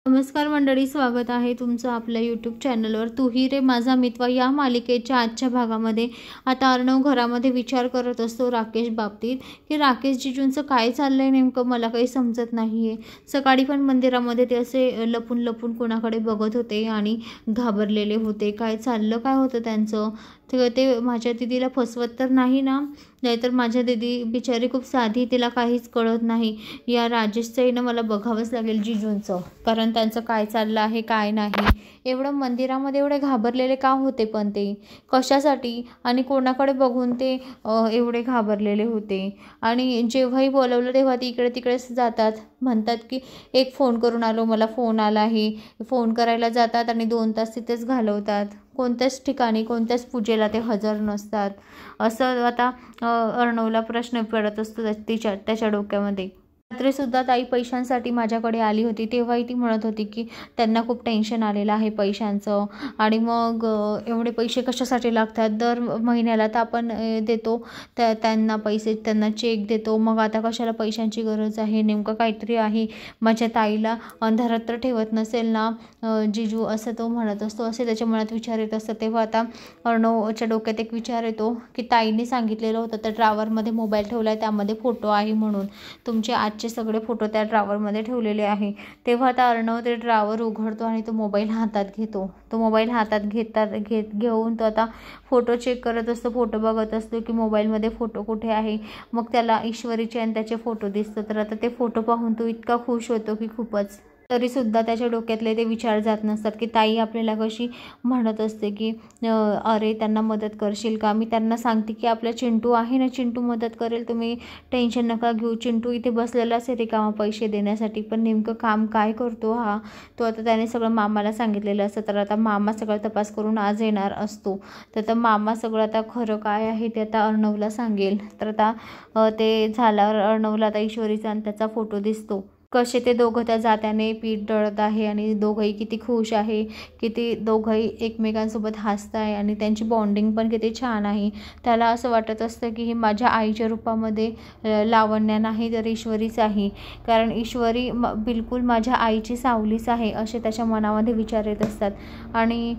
नमस्कार मंडळी, स्वागत आहे तुमचं आपल्या यूट्यूब चॅनलवर. तू ही रे माझा मितवा या मालिकेच्या आजच्या भागामध्ये आता अर्णव घरामध्ये विचार करत असतो राकेश बाबतीत की राकेश जिजूंचं काय चाललंय नेमकं, मला काही समजत नाही आहे. सकाळी पण मंदिरामध्ये ते असे लपून लपून कोणाकडे बघत होते आणि घाबरलेले होते. काय चाललं काय होतं त्यांचं, ते माझ्या दीदीला फसवत तर नाही ना, नाहीतर माझ्या दीदी बिचारी खूप साधी, तिला काहीच कळत नाही. या राजेशचं येणं मला बघावंच लागेल जिजूंचं, कारण त्यांचं काय चाललं आहे काय नाही. एवढं मंदिरामध्ये एवढे घाबरलेले का होते, पण ते कशासाठी आणि कोणाकडे बघून ते एवढे घाबरलेले होते. आणि जेव्हाही बोलवलं तेव्हा ते इकडे तिकडेच जातात, म्हणतात की एक फोन करून आलो, मला फोन आला आहे. फोन करायला जातात आणि 2 तास तिथेच घालवतात. कोणत्याच ठिकाणी कोणत्याच पूजेला ते हजर नसतात. असं आता अर्णवला प्रश्न पडत असतो त्याच्या डोक्यामध्ये. रात्रीसुद्धा ताई पैशांसाठी माझ्याकडे आली होती, तेव्हाही ती म्हणत होती की त्यांना खूप टेन्शन आलेलं आहे पैशांचं. आणि मग एवढे पैसे कशासाठी लागतात, दर महिन्याला तर आपण देतो त्यांना पैसे, त्यांना चेक देतो, मग आता कशाला पैशांची गरज आहे, नेमकं काहीतरी आहे. माझ्या ताईला अंधारात तर ठेवत नसेल ना जिजू, असं तो म्हणत असतो. असे त्याच्या मनात विचार येत असतात. तेव्हा आता अर्णवच्या डोक्यात एक विचार येतो की ताईने सांगितलेलं होतं त्या ड्रावरमध्ये मोबाईल ठेवला आहे, त्यामध्ये फोटो आहे म्हणून, तुमचे आजचे सगळे फोटो त्या ड्रावरमध्ये ठेवलेले आहे. तेव्हा आता अर्णव ते ड्रावर उघडतो आणि तो मोबाईल हातात घेतो. तो मोबाईल हातात घेऊन तो आता फोटो चेक करत असतो, फोटो बघत असतो की मोबाईलमध्ये फोटो कुठे आहे. मग त्याला ईश्वरीचे आणि त्याचे फोटो दिसतात. तर आता ते फोटो पाहून तो इतका खुश होतो की खूपच. तरीसुद्धा त्याच्या डोक्यातले ते विचार जात नसतात की ताई आपल्याला कशी म्हणत असते की अरे त्यांना मदत करशील का. मी त्यांना सांगते की आपला चिंटू आहे ना, चिंटू मदत करेल, तुम्ही टेन्शन नका घेऊ. चिंटू इथे बसलेलाच आहे रिकामा पैसे देण्यासाठी, पण नेमकं काम काय करतो हा, तो आता त्याने सगळं मामाला सांगितलेलं असतं. तर आता मामा सगळं तपास करून आज येणार असतो. तर आता मामा सगळं आता खरं काय आहे ते आता अर्णवला सांगेल. तर आता ते झाल्यावर अर्णवला आता ईश्वरीचा आणि त्याचा फोटो दिसतो. कसे ते दोघं त्या जात्याने पीठ दळत आहे आणि दोघंही किती खुश आहे, किती दोघंही एकमेकांसोबत हसत आहे आणि त्यांची बॉन्डिंग पण किती छान आहे. त्याला असं वाटत असतं की ही माझ्या आईच्या रूपामध्ये लावण्या नाही तर ईश्वरीच आहे, कारण ईश्वरी बिलकुल माझ्या आईची सावलीच आहे, असे त्याच्या मनामध्ये विचार येत असतात. आणि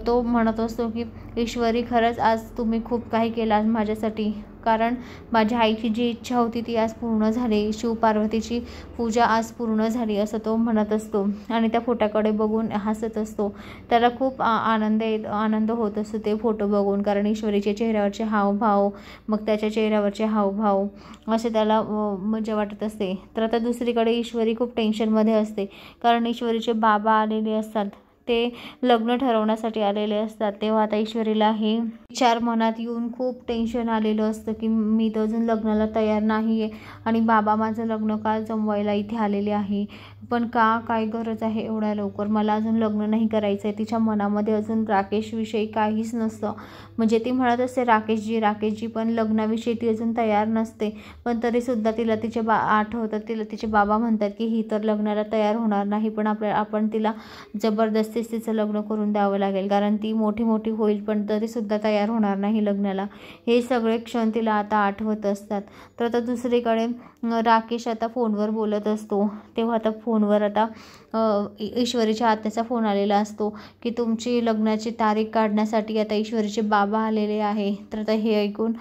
तो म्हणत असतो की ईश्वरी, खरंच आज तुम्ही खूप काही केलं आज माझ्यासाठी, कारण माझ्या आईची जी इच्छा होती ती आज पूर्ण झाली, शिवपार्वतीची पूजा आज पूर्ण झाली, असं तो म्हणत असतो. आणि त्या फोटोकडे बघून हसत असतो. त्याला खूप आनंद होत असतो ते फोटो बघून, कारण ईश्वरीच्या चेहऱ्यावरचे हावभाव, मग त्याच्या चेहऱ्यावरचे हावभाव असे त्याला मजा वाटत असते. तर आता दुसरीकडे ईश्वरी खूप टेन्शनमध्ये असते, कारण ईश्वरीचे बाबा आलेले असतात, ते लग्न ठरवण्यासाठी आलेले असतात. तेव्हा आता ईश्वरीला हे विचार मनात येऊन खूप टेन्शन आलेलं असतं की मी तर अजून लग्नाला तयार नाही आहे आणि बाबा माझं लग्न का जमवायला इथे आलेले आहे, पण काय गरज आहे एवढ्या लवकर, मला अजून लग्न नाही करायचं आहे. तिच्या मनामध्ये अजून राकेशविषयी काहीच नसतं. म्हणजे ती म्हणत असते राकेशजी, पण लग्नाविषयी ती अजून तयार नसते. पण तरीसुद्धा तिला तिचे आठवतात, तिला तिचे बाबा म्हणतात की ही तर लग्नाला तयार होणार नाही, पण आपण तिला जबरदस्ती तिचं लग्न करून द्यावं लागेल, कारण ती मोठी होईल पण तरीसुद्धा तयार होणार नाही लग्नाला. हे सगळे क्षण तिला आता आठवत असतात. तर आता दुसरीकडे राकेश आता फोनवर बोलत असतो. तेव्हा आता फोनवर आता ईश्वरीच्या आत्याचा फोन आलेला असतो की तुमची लग्नाची तारीख काढण्यासाठी आता ईश्वरीचे बाबा आलेले आहे. तर आता हे ऐकून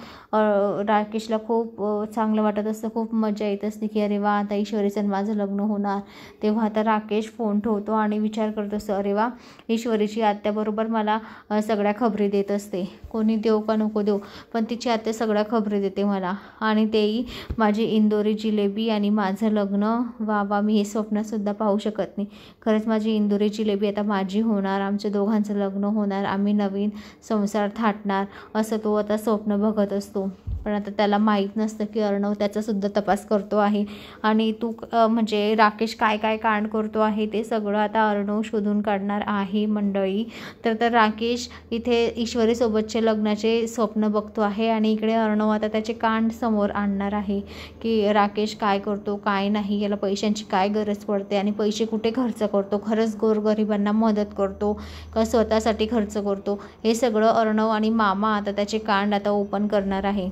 राकेशला खूप चांगलं वाटत असतं, खूप मजा येत असते की अरे वा, आता ईश्वरीचं माझं लग्न होणार. तेव्हा आता राकेश फोन ठेवतो आणि विचार करत असतो, अरे वा, ईश्वरीची आत्याबरोबर मला सगळ्या खबरी देत असते, कोणी देऊ का नको देऊ, पण तिची आत्या सगळ्या खबरी देते मला, आणि तेही माझी इंदोरी जिलेबी आणि माझं लग्न. वा, मी हे स्वप्नसुद्धा पाहू शकत नाही. खरंच माझी इंदोरी जिलेबी आता माझी होणार, आमच्या दोघांचं लग्न होणार, आम्ही नवीन संसार थाटणार, असं तो आता स्वप्न बघत असतो. पण आता त्याला माहीत नसतं की अर्णव त्याचासुद्धा तपास करतो आहे आणि म्हणजे राकेश काय कांड करतो आहे ते सगळं आता अर्णव शोधून काढणार आहे मंडळी. तर राकेश इथे ईश्वरीसोबतचे लग्नाचे स्वप्न बघतो आहे आणि इकडे अर्णव आता त्याचे कांड समोर आणणार आहे की राकेश काय करतो काय नाही, याला पैशांची काय गरज पडते आणि पैसे कुठे खर्च करतो, खरंच गोरगरिबांना मदत करतो का स्वतःसाठी खर्च करतो, हे सगळं अर्णव आणि मामा आता त्याचे कांड आता ओपन करणार आहे.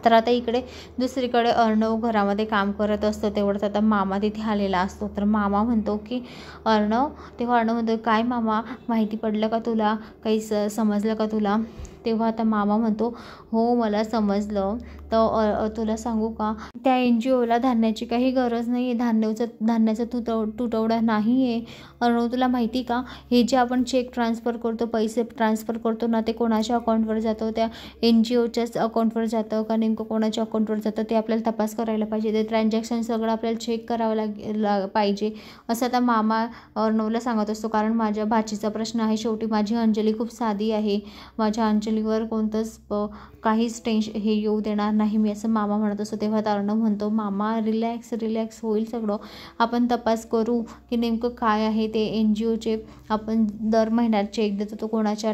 तर आता इकडे दुसरीकडे अर्णव घरामध्ये काम करत असतो. तेवढंच आता मामा तिथे आलेला असतो. तर मामा म्हणतो की अर्णव, तेव्हा अर्णव म्हणतो काय मामा, माहिती पडलं का तुला, काही समजलं का तुला? तेव्हा आता मामा म्हणतो हो मला समजलं. तर तुला सांगू का, त्या NGOला धान्याची काही गरज नाही आहे, धान्याचा तुटवडा नाही आहे. अर्णव तुला माहिती का, हे जे आपण चेक ट्रान्सफर करतो, पैसे ट्रान्सफर करतो ना, ते कोणाच्या अकाउंटवर जातं, त्या NGOच्याच अकाउंटवर जातं का नेमकं कोणाच्या अकाउंटवर जातं ते आपल्याला तपास करायला पाहिजे. ते ट्रान्झॅक्शन सगळं आपल्याला चेक करावं पाहिजे असं आता मामा अर्णवला सांगत असतो. कारण माझ्या भाचीचा प्रश्न आहे, शेवटी माझी अंजली खूप साधी आहे, माझ्या अंजलीवर कोणतंच काहीच हे येऊ देणार नाही मी, असं मामा म्हणत असतो. तेव्हा अर्णव म्हणतो मामा रिलॅक्स होईल सगळं, आपण तपास करू की नेमकं काय आहे ते. NGOचे आपण दर महिन्यात चेक देतो, तो कोणाच्या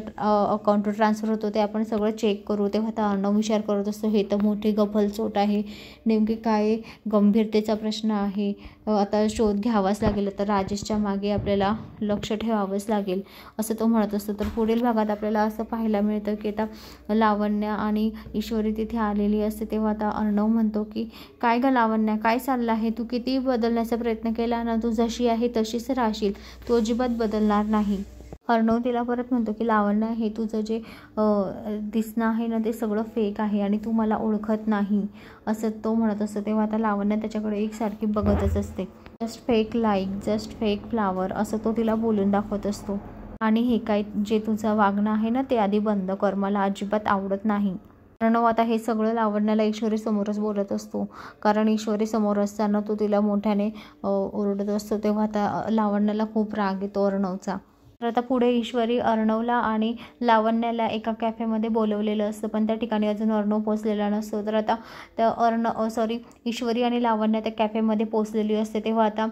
अकाउंटवर ट्रान्सफर होतो ते आपण सगळं चेक करू. तेव्हा आता अर्णव विचार करत असतो हे तर मोठी गफलचोट आहे, नेमके काय गंभीरतेचा प्रश्न आहे, आता शोध घ्यावाच लागेल, तर राजेशच्या मागे आपल्याला लक्ष ठेवावंच लागेल असं तो म्हणत असतो. तर पुढील भागात आपल्याला असं पाहायला मिळतं की आता लावण्य आणि ईश्वरी तिथे आलेली असते. तेव्हा आता अर्णव म्हणतो की काय ग लावण्य, काय चाललं आहे, तू किती बदलण्याचा प्रयत्न केला ना, तू जशी आहे तशीच राहशील, तू अजिबात बदलणार नाही. अर्णव तिला परत म्हणतो की लावण्य, हे तुझं जे दिसणं आहे ना ते सगळं फेक आहे आणि तू मला ओळखत नाही असं तो म्हणत असतो. तेव्हा आता लावण्य त्याच्याकडे एकसारखी बघतच असते. Just fake like, just fake flower असं तो तिला बोलून दाखवत असतो. आणि हे काय जे तुझं वागणं आहे ना ते आधी बंद कर, मला अजिबात आवडत नाही. अर्णव आता हे सगळं लावण्याला ईश्वरी समोरच बोलत असतो. कारण ईश्वरी समोर असताना तो तिला मोठ्याने ओरडत असतो. तेव्हा आता लावण्याला खूप राग येतो अर्णवचा. तर आता पुढे ईश्वरी अर्णवला आणि लावण्याला एका कॅफेमध्ये बोलवलेलं असतं, पण त्या ठिकाणी अजून अर्णव पोचलेला नसतो. तर आता त्या ईश्वरी आणि लावण्य त्या कॅफेमध्ये पोचलेली असते. तेव्हा आता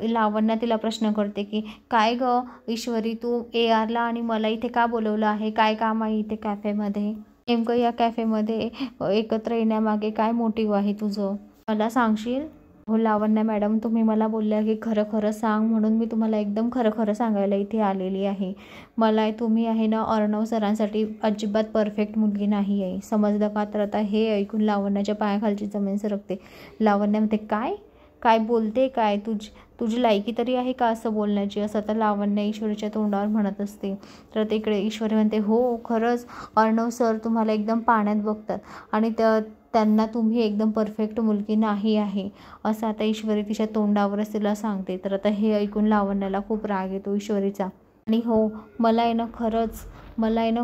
लावण्य तिला प्रश्न करते की काय ग ईश्वरी, तू ARला आणि मला इथे का बोलवलं आहे, काय काम आहे इथे कॅफेमध्ये, नेमकं या कॅफेमध्ये एकत्र येण्यामागे काय मोटिव्ह आहे तुझं, मला सांगशील? हो लावण्य मॅडम, तुम्ही मला बोलल्या की खरं सांग, म्हणून मी तुम्हाला एकदम खरं सांगायला इथे आलेली आहे. मला तुम्ही आहे ना अर्णव सरांसाठी अजिबात परफेक्ट मुलगी नाही आहे, समजलं का? तर आता हे ऐकून लावण्याच्या पायाखालची जमीन सरकते. लावण्य म्हणते काय बोलते, काय तुझी लायकी तरी आहे का असं बोलण्याची, असं आता लावण्य ईश्वरीच्या तोंडावर म्हणत असते. तर तिकडे ईश्वरी म्हणते हो खरंच अर्णव सर तुम्हाला एकदम पाण्यात बघतात आणि त्यांना तुम्ही एकदम परफेक्ट मुलगी नाही आहे असं आता ईश्वरी तिच्या तोंडावरच तिला सांगते. तर आता हे ऐकून लावण्याला खूप राग येतो ईश्वरीचा. आणि हो मला आहे ना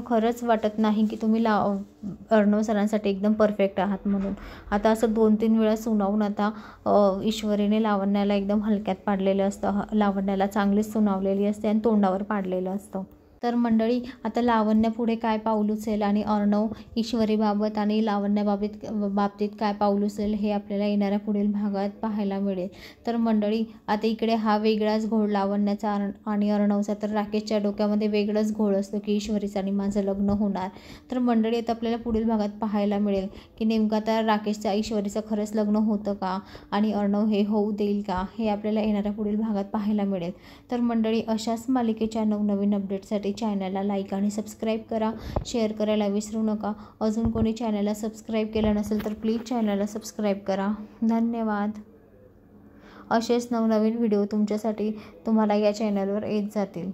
खरंच वाटत नाही की तुम्ही अर्णव सरांसाठी एकदम परफेक्ट आहात म्हणून. आता असं 2-3 वेळा सुनावून आता ईश्वरीने लावण्याला एकदम हलक्यात पाडलेलं असतं, लावण्याला चांगलीच सुनावलेली असते आणि तोंडावर पाडलेलं असतं. तर मंडळी आता लावण्य पुढे काय पाऊल उचलेल आणि अर्णव ईश्वरीबाबत आणि बाबतीत काय पाऊल उचलेल हे आपल्याला येणाऱ्या पुढील भागात पाहायला मिळेल. तर मंडळी आता इकडे हा वेगळाच घोळ लावण्याचा आणि अर्णवचा, तर राकेशच्या डोक्यामध्ये वेगळंच घोळ असतो की ईश्वरीचं आणि माझं लग्न होणार. तर मंडळी आता आपल्याला पुढील भागात पाहायला मिळेल की नेमकं आता राकेशच्या ईश्वरीचं खरंच लग्न होतं का आणि अर्णव हे होऊ देईल का, हे आपल्याला येणाऱ्या पुढील भागात पाहायला मिळेल. तर मंडळी अशाच मालिकेच्या नवनवीन अपडेटसाठी चॅनलला लाईक आणि सबस्क्राईब करा, शेअर करायला विसरू नका. अजून कोणी चॅनलला सबस्क्राईब केलं नसेल तर प्लीज चॅनलला सबस्क्राईब करा. धन्यवाद. असेच नवनवीन व्हिडिओ तुमच्यासाठी तुम्हाला या चॅनलवर येत जातील.